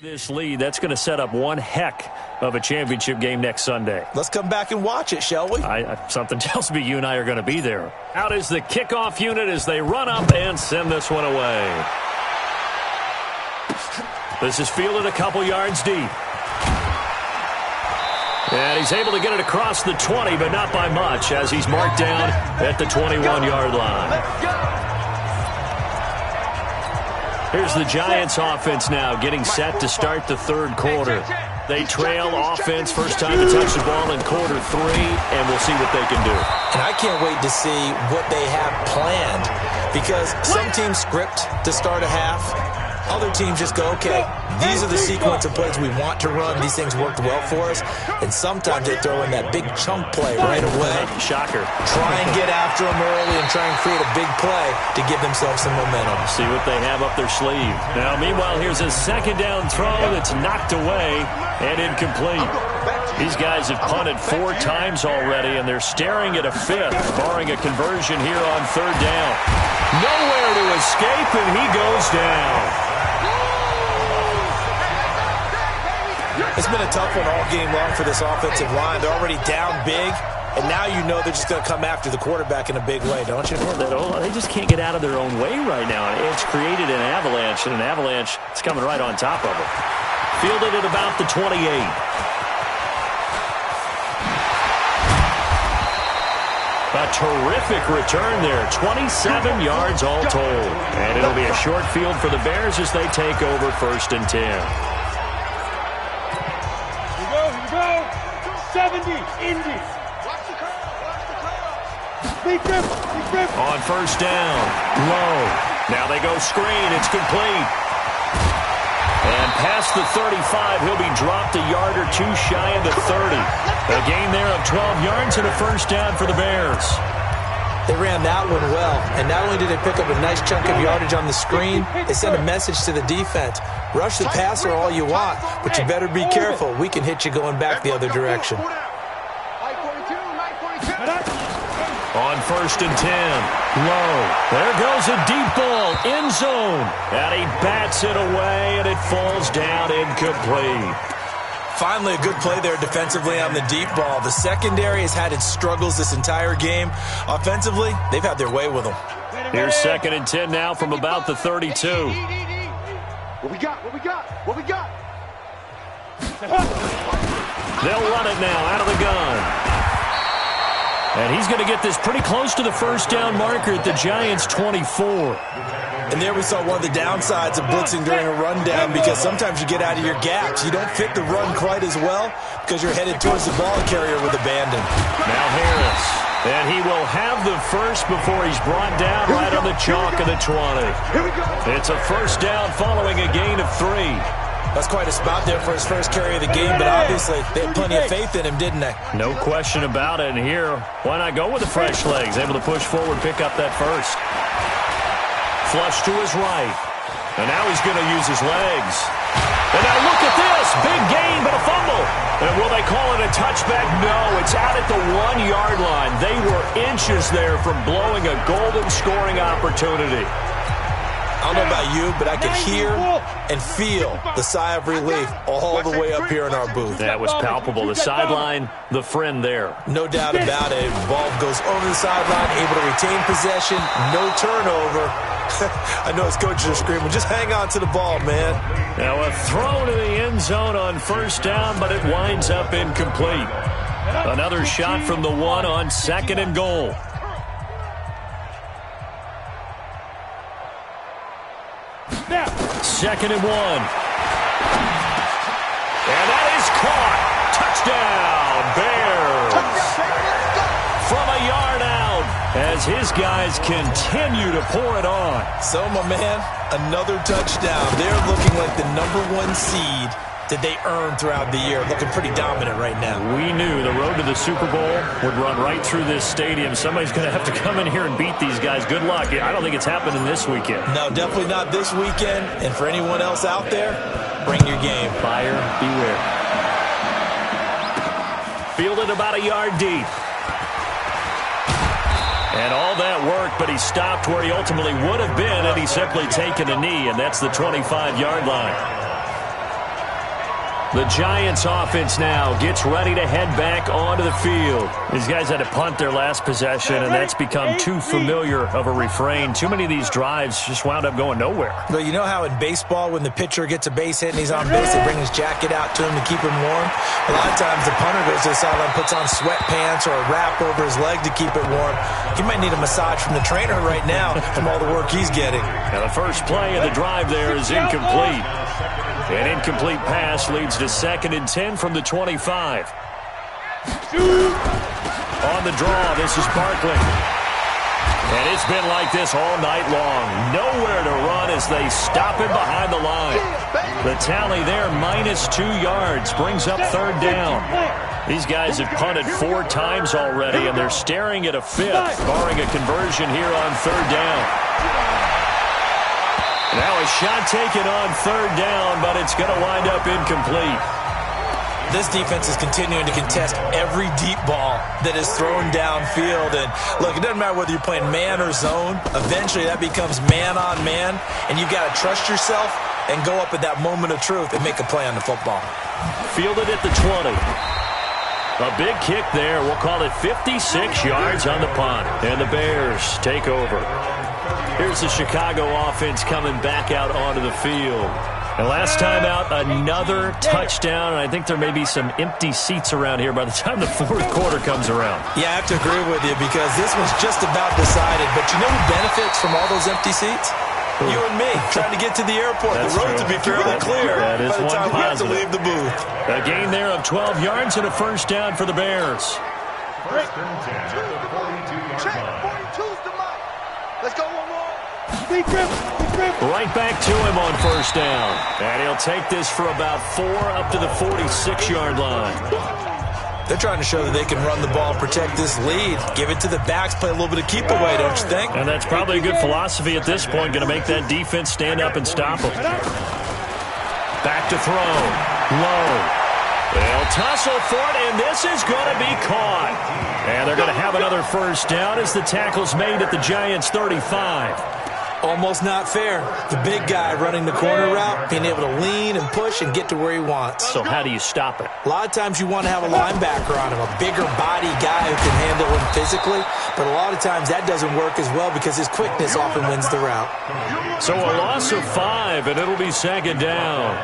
This lead, that's going to set up one heck of a championship game next Sunday. Let's come back and watch it, shall we? Something tells me you and I are going to be there. Out is the kickoff unit as they run up and send this one away. This is fielded a couple yards deep. And he's able to get it across the 20, but not by much, as he's marked down at the 21-yard line. Here's the Giants offense now getting set to start the third quarter. They trail offense first time to touch the ball in quarter 3, and we'll see what they can do. And I can't wait to see what they have planned, because some teams script to start a half. Other teams just go, okay, these are the sequence of plays we want to run. These things worked well for us. And sometimes they throw in that big chunk play right away. Shocker. Try and get after them early and try and create a big play to give themselves some momentum. See what they have up their sleeve. Now, meanwhile, here's a second down throw that's knocked away and incomplete. These guys have punted 4 times already, and they're staring at a 5th, barring a conversion here on third down. Nowhere to escape, and he goes down. It's been a tough one all game long for this offensive line. They're already down big, and now you know they're just going to come after the quarterback in a big way, don't you? They just can't get out of their own way right now. It's created an avalanche, and an avalanche is coming right on top of them. Fielded at about the 28. A terrific return there. 27 yards all told. And it'll be a short field for the Bears as they take over 1st and 10. 70, Indy. On first down, low. Now they go screen. It's complete. And past the 35, he'll be dropped a yard or 2 shy of the 30. A gain there of 12 yards and a first down for the Bears. They ran that one well, and not only did they pick up a nice chunk of yardage on the screen, they sent a message to the defense. Rush the passer all you want, but you better be careful. We can hit you going back the other direction. On 1st and 10, low. There goes a deep ball, end zone. And he bats it away, and it falls down incomplete. Finally, a good play there defensively on the deep ball. The secondary has had its struggles this entire game. Offensively, they've had their way with them. Here's 2nd and 10 now from about the 32. What we got? They'll run it now out of the gun. And he's going to get this pretty close to the first down marker at the Giants' 24. And there we saw one of the downsides of blitzing during a rundown, because sometimes you get out of your gaps. You don't fit the run quite as well because you're headed towards the ball carrier with abandon. Now Harris. And he will have the first before he's brought down right on the chalk of the 20. It's a first down following a gain of 3. That's quite a spot there for his first carry of the game, but obviously they had plenty of faith in him, didn't they? No question about it. And here, why not go with the fresh legs? Able to push forward, pick up that first. Flush to his right. And now he's going to use his legs. And now look at this. Big gain, but a fumble. And will they call it a touchback? No, it's out at the 1-yard line. They were inches there from blowing a golden scoring opportunity. I don't know about you, but I could hear and feel the sigh of relief all the way up here in our booth. That was palpable. The sideline, the friend there. No doubt about it. Ball goes over the sideline, able to retain possession, no turnover. I know his coaches are screaming, just hang on to the ball, man. Now a throw to the end zone on first down, but it winds up incomplete. Another shot from the 1 on 2nd and goal. Now. 2nd and 1. And that is caught. Touchdown, Bears. From a yard out as his guys continue to pour it on. So, my man, another touchdown. They're looking like the #1 seed that they earned throughout the year. Looking pretty dominant right now. We knew the road to the Super Bowl would run right through this stadium. Somebody's going to have to come in here and beat these guys. Good luck. I don't think it's happening this weekend. No, definitely not this weekend. And for anyone else out there, bring your game. Buyer beware. Fielded about a yard deep. And all that work, but he stopped where he ultimately would have been had he simply taken a knee, and that's the 25-yard line. The Giants offense now gets ready to head back onto the field. These guys had to punt their last possession, and that's become too familiar of a refrain. Too many of these drives just wound up going nowhere. Well, you know how in baseball when the pitcher gets a base hit and he's on base, they bring his jacket out to him to keep him warm? A lot of times the punter goes to the sideline, puts on sweatpants or a wrap over his leg to keep it warm. He might need a massage from the trainer right now from all the work he's getting. Now the first play of the drive there is incomplete. An incomplete pass leads to 2nd and 10 from the 25. On the draw, this is Barkley. And it's been like this all night long. Nowhere to run as they stop him behind the line. The tally there, -2 yards, brings up 3rd down. These guys have punted 4 times already, and they're staring at a 5th, barring a conversion here on 3rd down. Now a shot taken on 3rd down, but it's going to wind up incomplete. This defense is continuing to contest every deep ball that is thrown downfield. And, look, it doesn't matter whether you're playing man or zone. Eventually that becomes man on man, and you've got to trust yourself and go up at that moment of truth and make a play on the football. Fielded at the 20. A big kick there. We'll call it 56 yards on the punt. And the Bears take over. Here's the Chicago offense coming back out onto the field. And last time out, another touchdown, and I think there may be some empty seats around here by the time the 4th quarter comes around. Yeah, I have to agree with you because this one's just about decided. But you know who benefits from all those empty seats? You and me, trying to get to the airport. That's the roads true. will be fairly clear that is by the time we have to leave the booth. A gain there of 12 yards and a 1st down for the Bears. Check, 42's the mark. Let's go one more. Right back to him on 1st down. And he'll take this for about 4 up to the 46-yard line. They're trying to show that they can run the ball, protect this lead, give it to the backs, play a little bit of keep away, don't you think? And that's probably a good philosophy at this point, going to make that defense stand up and stop them. Back to throw. Low. They'll tussle for it, and this is going to be caught. And they're going to have another 1st down as the tackle's made at the Giants' 35. Almost not fair. The big guy running the corner route, being able to lean and push and get to where he wants. So how do you stop it? A lot of times you want to have a linebacker on him, a bigger body guy who can handle him physically. But a lot of times that doesn't work as well because his quickness often wins the route. So a loss of 5, and it'll be 2nd down.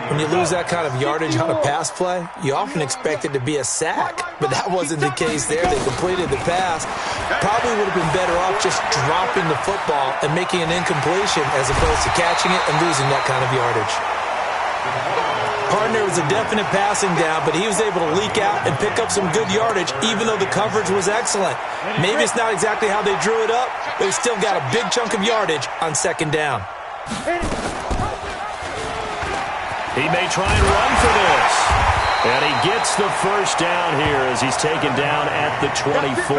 When you lose that kind of yardage on a pass play, you often expect it to be a sack. But that wasn't the case there. They completed the pass. Probably would have been better off just dropping the football and making an incompletion as opposed to catching it and losing that kind of yardage. Partner was a definite passing down, but he was able to leak out and pick up some good yardage even though the coverage was excellent. Maybe it's not exactly how they drew it up, but he still got a big chunk of yardage on 2nd down. He may try and run for this. And he gets the 1st down here as he's taken down at the 24.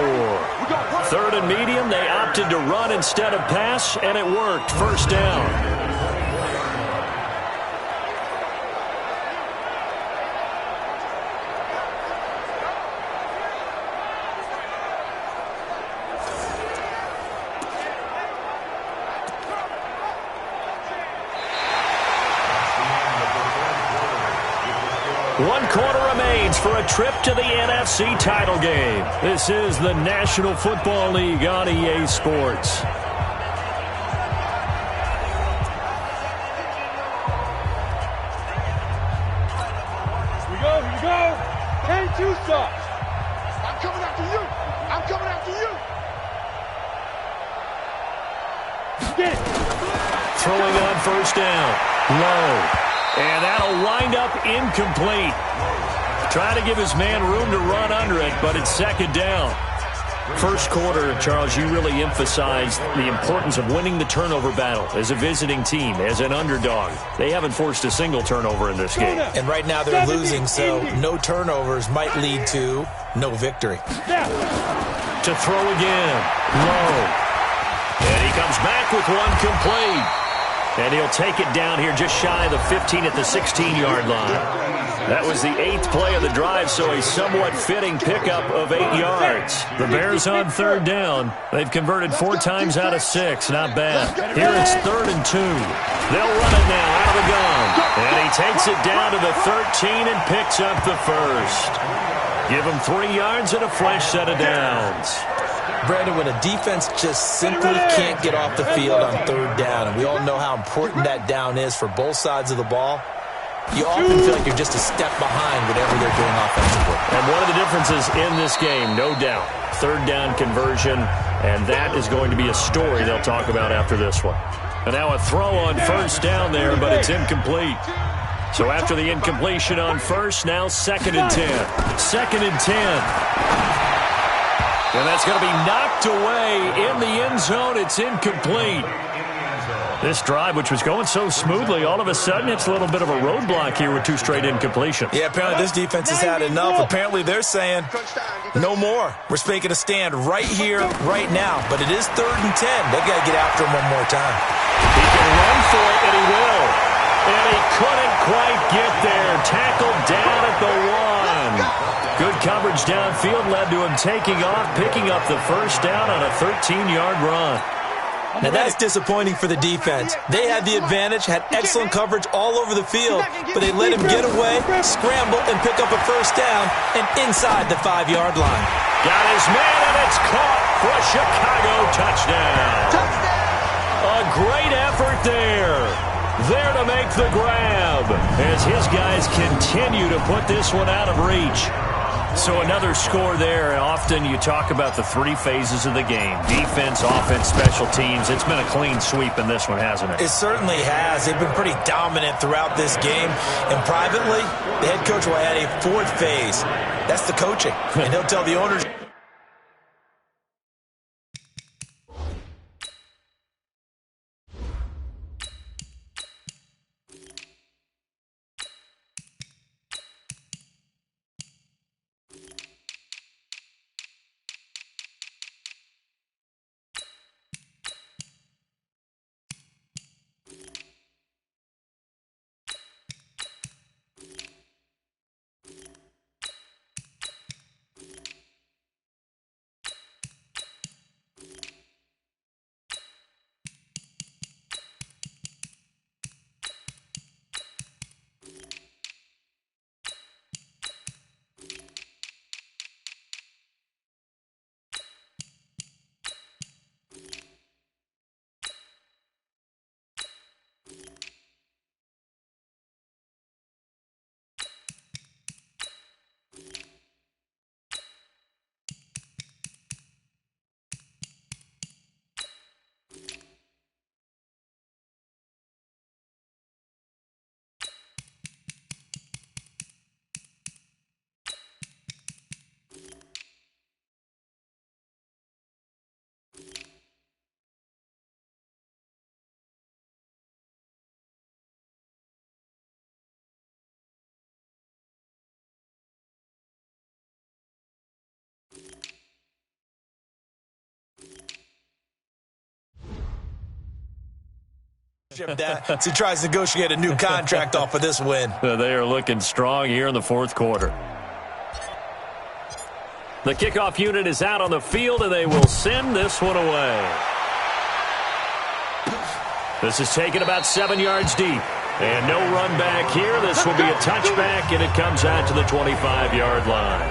3rd and medium, they opted to run instead of pass, and it worked. 1st down. One quarter remains for a trip to the NFC title game. This is the National Football League on EA Sports. Here we go. Can't you stop? I'm coming after you. I'm coming after you. Get it. Throwing on 1st down. Low. And that'll wind up incomplete. Trying to give his man room to run under it, but it's 2nd down. 1st quarter, Charles, you really emphasized the importance of winning the turnover battle as a visiting team, as an underdog. They haven't forced a single turnover in this game. And right now they're losing, so no turnovers might lead to no victory. To throw again. Low. And he comes back with one complete. And he'll take it down here just shy of the 15 at the 16-yard line. That was the 8th play of the drive, so a somewhat fitting pickup of 8 yards. The Bears on 3rd down. They've converted 4 times out of 6. Not bad. Here it's 3rd and 2. They'll run it now out of the gun. And he takes it down to the 13 and picks up the first. Give him 3 yards and a fresh set of downs. Brandon, when a defense just simply can't get off the field on 3rd down, and we all know how important that down is for both sides of the ball, you often feel like you're just a step behind whatever they're doing offensively. And one of the differences in this game, no doubt, 3rd down conversion, and that is going to be a story they'll talk about after this one. And now a throw on 1st down there, but it's incomplete. So after the incompletion on 1st, now 2nd and 10. 2nd and 10. And that's going to be knocked away in the end zone. It's incomplete. This drive, which was going so smoothly, all of a sudden it's a little bit of a roadblock here with 2 straight incompletions. Yeah, apparently this defense has had enough. Apparently they're saying no more. We're making a stand right here, right now. But it is 3rd and 10. They've got to get after him one more time. He can run for it, and he will. And he couldn't quite get there. Tackled down at the 1. Good coverage downfield led to him taking off, picking up the first down on a 13-yard run. Now that's disappointing for the defense. They had the advantage, had excellent coverage all over the field, but they let him get away, scramble, and pick up a first down and inside the 5-yard line. Got his man, and it's caught for a Chicago touchdown. A great effort there. There to make the grab as his guys continue to put this one out of reach. So another score there. Often you talk about the 3 phases of the game. Defense, offense, special teams. It's been a clean sweep in this one, hasn't it? It certainly has. They've been pretty dominant throughout this game. And privately, the head coach will add a 4th phase. That's the coaching. And he'll tell the owners. That he tries to negotiate a new contract off of this win. They are looking strong here in the 4th quarter. The kickoff unit is out on the field, and they will send this one away. This is taken about 7 yards deep. And no run back here. This will be a touchback, and it comes out to the 25-yard line.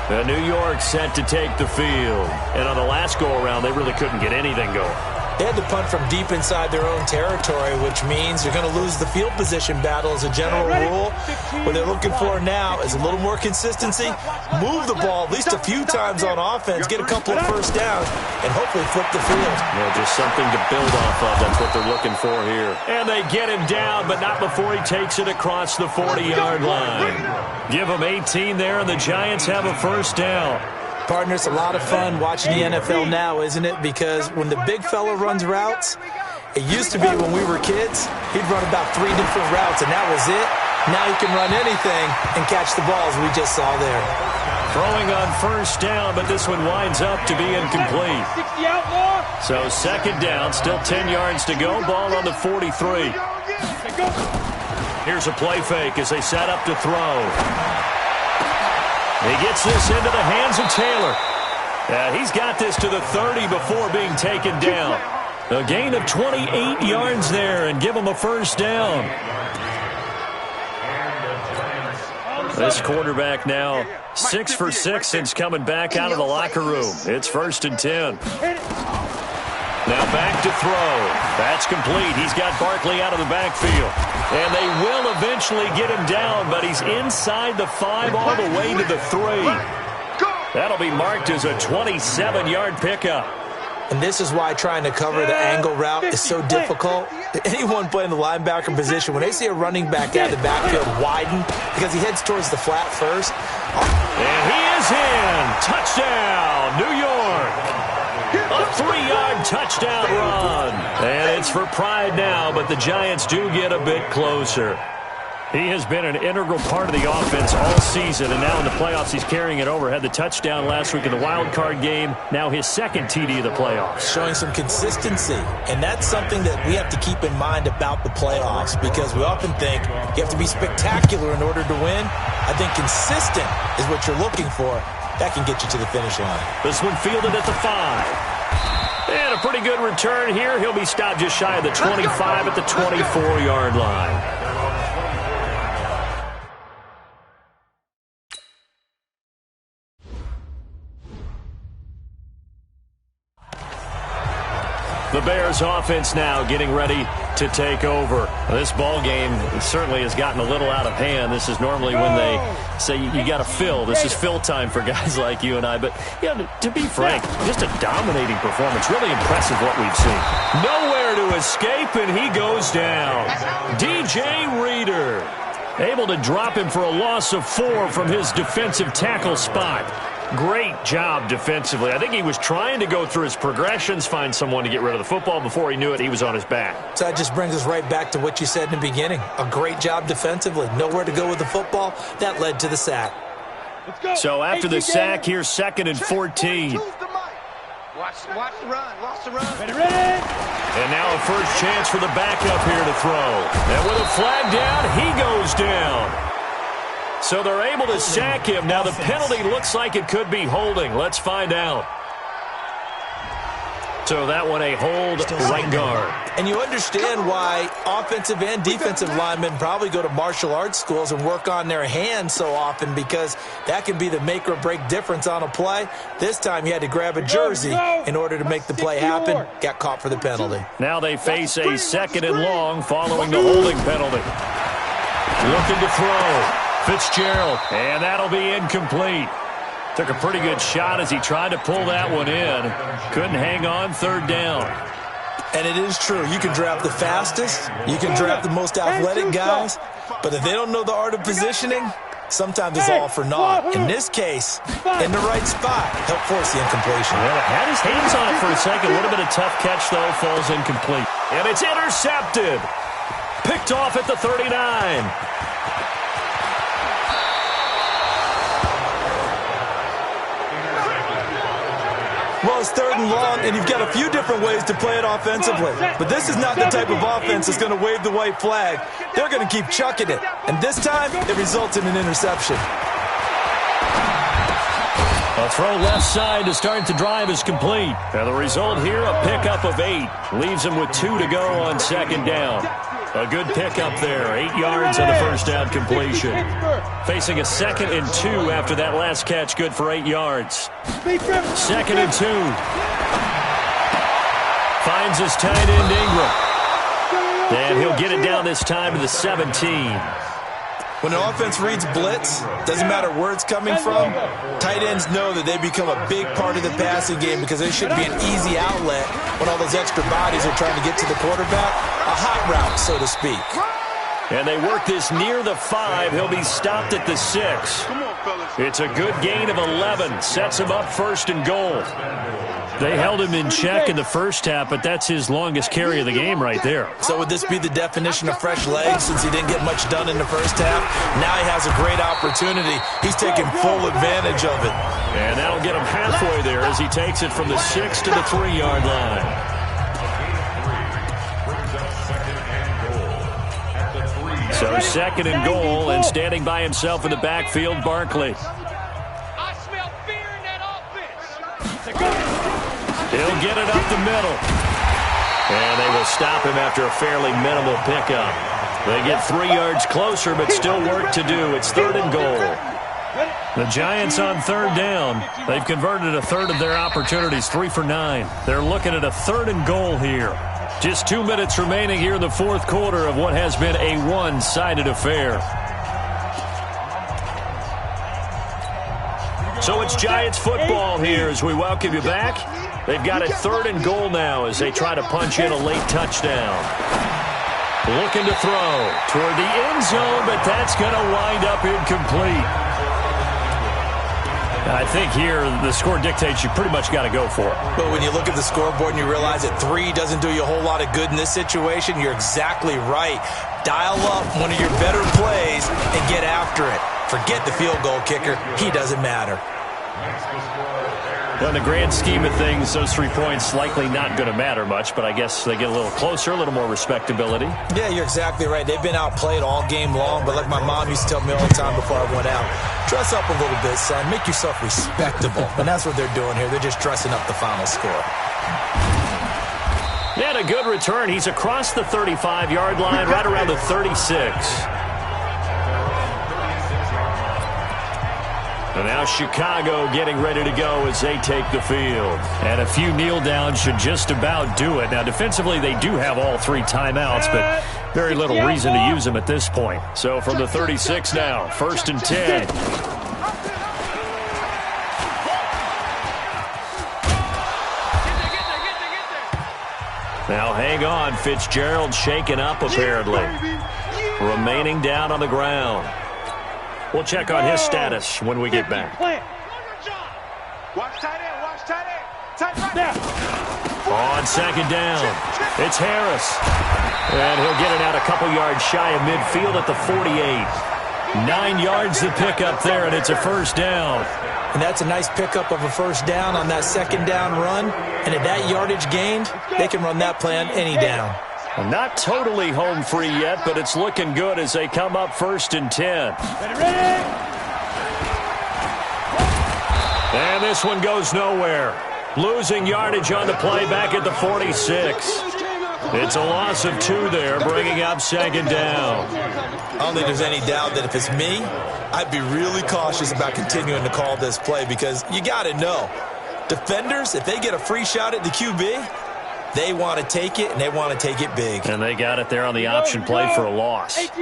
The New York set to take the field. And on the last go-around, they really couldn't get anything going. They had to punt from deep inside their own territory, which means you're going to lose the field position battle as a general rule. What they're looking for now is a little more consistency, move the ball at least a few times on offense, get a couple of first downs, and hopefully flip the field. Yeah, just something to build off of. That's what they're looking for here. And they get him down, but not before he takes it across the 40-yard line. Give him 18 there, and the Giants have a first down. Partner, it's a lot of fun watching the NFL now, isn't it? Because when the big fella runs routes, it used to be when we were kids, he'd run about 3 different routes, and that was it. Now he can run anything and catch the balls we just saw there. Throwing on first down, but this one winds up to be incomplete. So 2nd down, still 10 yards to go. Ball on the 43. Here's a play fake as they set up to throw. He gets this into the hands of Taylor. He's got this to the 30 before being taken down. A gain of 28 yards there and give him a first down. This quarterback now 6 for 6 since coming back out of the locker room. It's 1st and 10. Now back to throw. That's complete. He's got Barkley out of the backfield. And they will eventually get him down, but he's inside the 5 all the way to the 3. That'll be marked as a 27-yard pickup. And this is why trying to cover the angle route is so difficult. Anyone playing the linebacker position, when they see a running back out of the backfield widen because he heads towards the flat first. And he is in. Touchdown, New York. A 3-yard touchdown run. And it's for pride now, but the Giants do get a bit closer. He has been an integral part of the offense all season, and now in the playoffs he's carrying it over. Had the touchdown last week in the wild card game. Now his second TD of the playoffs. Showing some consistency, and that's something that we have to keep in mind about the playoffs, because we often think you have to be spectacular in order to win. I think consistent is what you're looking for. That can get you to the finish line. This one fielded at the 5. And a pretty good return here. He'll be stopped just shy of the 25 at the 24-yard line. The Bears offense now getting ready to take over. This ball game certainly has gotten a little out of hand. This is normally when they say you got to fill. This is fill time for guys like you and I. But yeah, to be frank, just a dominating performance. Really impressive what we've seen. Nowhere to escape, and he goes down. DJ Reader able to drop him for a loss of 4 from his defensive tackle spot. Great job defensively. I think he was trying to go through his progressions, find someone to get rid of the football. Before he knew it, he was on his back. So that just brings us right back to what you said in the beginning. A great job defensively. Nowhere to go with the football. That led to the sack. So after the sack, here's 2nd and 14. Watch the run. Watch the run. Ready. And now a first chance for the backup here to throw. And with a flag down, he goes down. So they're able to sack him. Now the penalty looks like it could be holding. Let's find out. So that one a hold, right guard. And you understand why offensive and defensive linemen probably go to martial arts schools and work on their hands so often, because that can be the make or break difference on a play. This time he had to grab a jersey in order to make the play happen. Got caught for the penalty. Now they face a 2nd and long following the holding penalty. Looking to throw. Fitzgerald, and that'll be incomplete. Took a pretty good shot as he tried to pull that one in. Couldn't hang on, 3rd down. And it is true. You can draft the fastest. You can draft the most athletic guys. But if they don't know the art of positioning, sometimes it's all for naught. In this case, in the right spot, help force the incompletion. Well, had his hands on it for a second. Would have been a tough catch, though. Falls incomplete. And it's intercepted. Picked off at the 39. Well, it's 3rd and long, and you've got a few different ways to play it offensively. But this is not the type of offense that's going to wave the white flag. They're going to keep chucking it. And this time, it results in an interception. A throw left side to start the drive is complete. Now the result here, a pickup of 8. Leaves him with 2 to go on 2nd down. A good pickup there. 8 yards on the first down completion. Facing a 2nd and 2 after that last catch. Good for 8 yards. 2nd and 2. Finds his tight end Ingram. And he'll get it down this time to the 17. When an offense reads blitz, doesn't matter where it's coming from, tight ends know that they become a big part of the passing game, because they should be an easy outlet when all those extra bodies are trying to get to the quarterback. A hot route, so to speak. And they work this near the 5. He'll be stopped at the 6. It's a good gain of 11. Sets him up 1st and goal. They held him in check in the first half, but that's his longest carry of the game right there. So would this be the definition of fresh legs, since he didn't get much done in the first half? Now he has a great opportunity. He's taking full advantage of it. And that'll get him halfway there as he takes it from the 6 to the 3-yard line. So second and goal, and standing by himself in the backfield, Barkley. I smell fear in that offense. He'll get it up the middle. And they will stop him after a fairly minimal pickup. They get 3 yards closer, but still work to do. It's third and goal. The Giants on third down. They've converted a third of their opportunities, 3 for 9. They're looking at a third and goal here. Just 2 minutes remaining here in the fourth quarter of what has been a one-sided affair. So it's Giants football here as we welcome you back. They've got a third and goal now as they try to punch in a late touchdown. Looking to throw toward the end zone, but that's going to wind up incomplete. I think here the score dictates you pretty much got to go for it. But when you look at the scoreboard and you realize that 3 doesn't do you a whole lot of good in this situation, you're exactly right. Dial up one of your better plays and get after it. Forget the field goal kicker. He doesn't matter. Well, in the grand scheme of things, those 3 points likely not going to matter much, but I guess they get a little closer, a little more respectability. Yeah, you're exactly right. They've been outplayed all game long, but like my mom used to tell me all the time before I went out, dress up a little bit, son. Make yourself respectable. And that's what they're doing here. They're just dressing up the final score. He had a good return. He's across the 35-yard line, right around the 36. And now Chicago getting ready to go as they take the field. And a few kneel downs should just about do it. Now, defensively, they do have all 3 timeouts, but very little reason to use them at this point. So from the 36 now, 1st and 10. Now hang on, Fitzgerald shaken up apparently. Remaining down on the ground. We'll check on his status when we get back. Watch tight end, watch tight end. Tight right. On second down, it's Harris. And he'll get it out a couple yards shy of midfield at the 48. 9 yards to pick up there, and it's a first down. And that's a nice pickup of a first down on that second down run. And at that yardage gained, they can run that play on any down. Not totally home free yet, but it's looking good as they come up 1st and 10. And this one goes nowhere. Losing yardage on the play back at the 46. It's a loss of 2 there, bringing up second down. I don't think there's any doubt that if it's me, I'd be really cautious about continuing to call this play because you got to know, defenders, if they get a free shot at the QB, they want to take it, and they want to take it big. And they got it there on the option play for a loss. Check.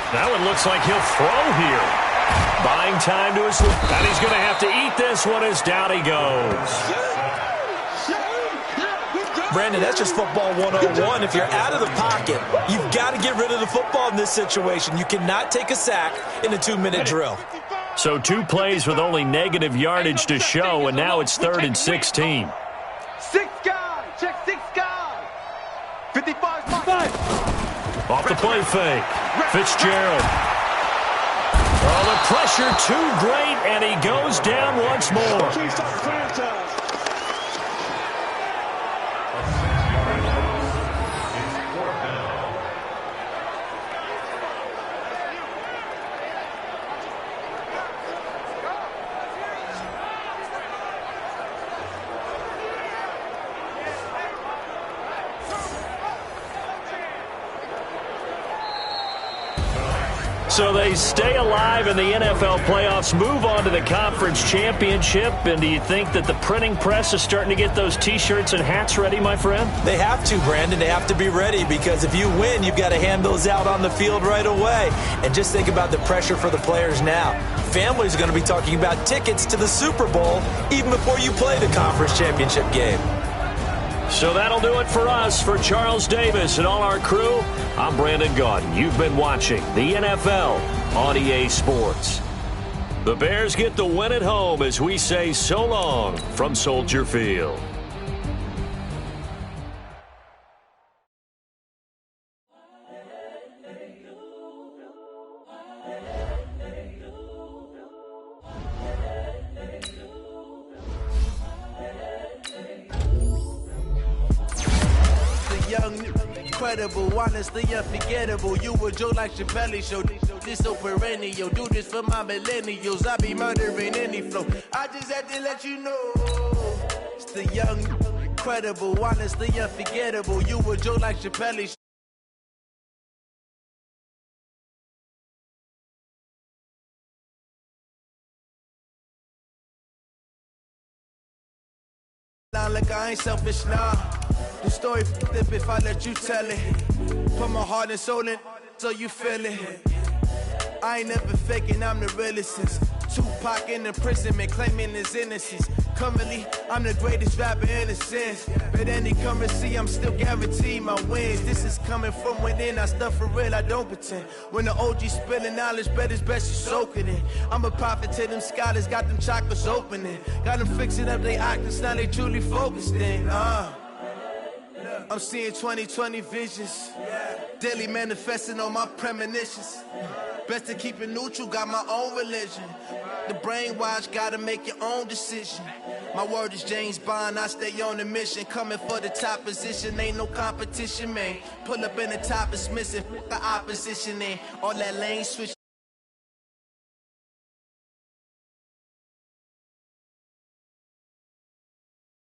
That one looks like he'll throw here. Buying time to his left. And he's going to have to eat this one as down he goes. Brandon, that's just football 101. If you're out of the pocket, you've got to get rid of the football in this situation. You cannot take a sack in a 2-minute drill. So 2 plays with only negative yardage to show, and now it's 3rd and 16. 6 guys. Check 6 guys. 55 5. Off the play fake. Fitzgerald. Oh, the pressure too great, and he goes down once more. So they stay alive in the NFL playoffs, move on to the conference championship. And do you think that the printing press is starting to get those T-shirts and hats ready, my friend? They have to, Brandon. They have to be ready because if you win, you've got to hand those out on the field right away. And just think about the pressure for the players now. Families are going to be talking about tickets to the Super Bowl even before you play the conference championship game. So that'll do it for us. For Charles Davis and all our crew, I'm Brandon Gaudin. You've been watching the NFL on EA Sports. The Bears get the win at home as we say so long from Soldier Field. incredible, honestly unforgettable. You a joke like Chappelle Show. This so perennial. Do this for my millennials. I be murdering any flow. I just had to let you know. It's the young, incredible, honestly unforgettable. You a joke like Chappelle Show. Like I ain't selfish, nah. The story f***ed if I let you tell it. Put my heart and soul in, so you feel it. I ain't never faking, I'm the realest since Tupac in imprisonment, claiming his innocence. Currently, I'm the greatest rapper in a sense. But any currency, I'm still guaranteed my wins. This is coming from within, I stuff for real, I don't pretend. When the OG spilling knowledge, bet it's best you soak it in. I'm a prophet to them scholars, got them chakras opening. Got them fixing up they octaves, now they truly focused in. I'm seeing 2020 visions. Daily manifesting on my premonitions. Best to keep it neutral, got my own religion. The brainwash, gotta make your own decision. My word is James Bond, I stay on the mission. Coming for the top position, ain't no competition, man. Pull up in the top, it's missing, the opposition in. All that lane switch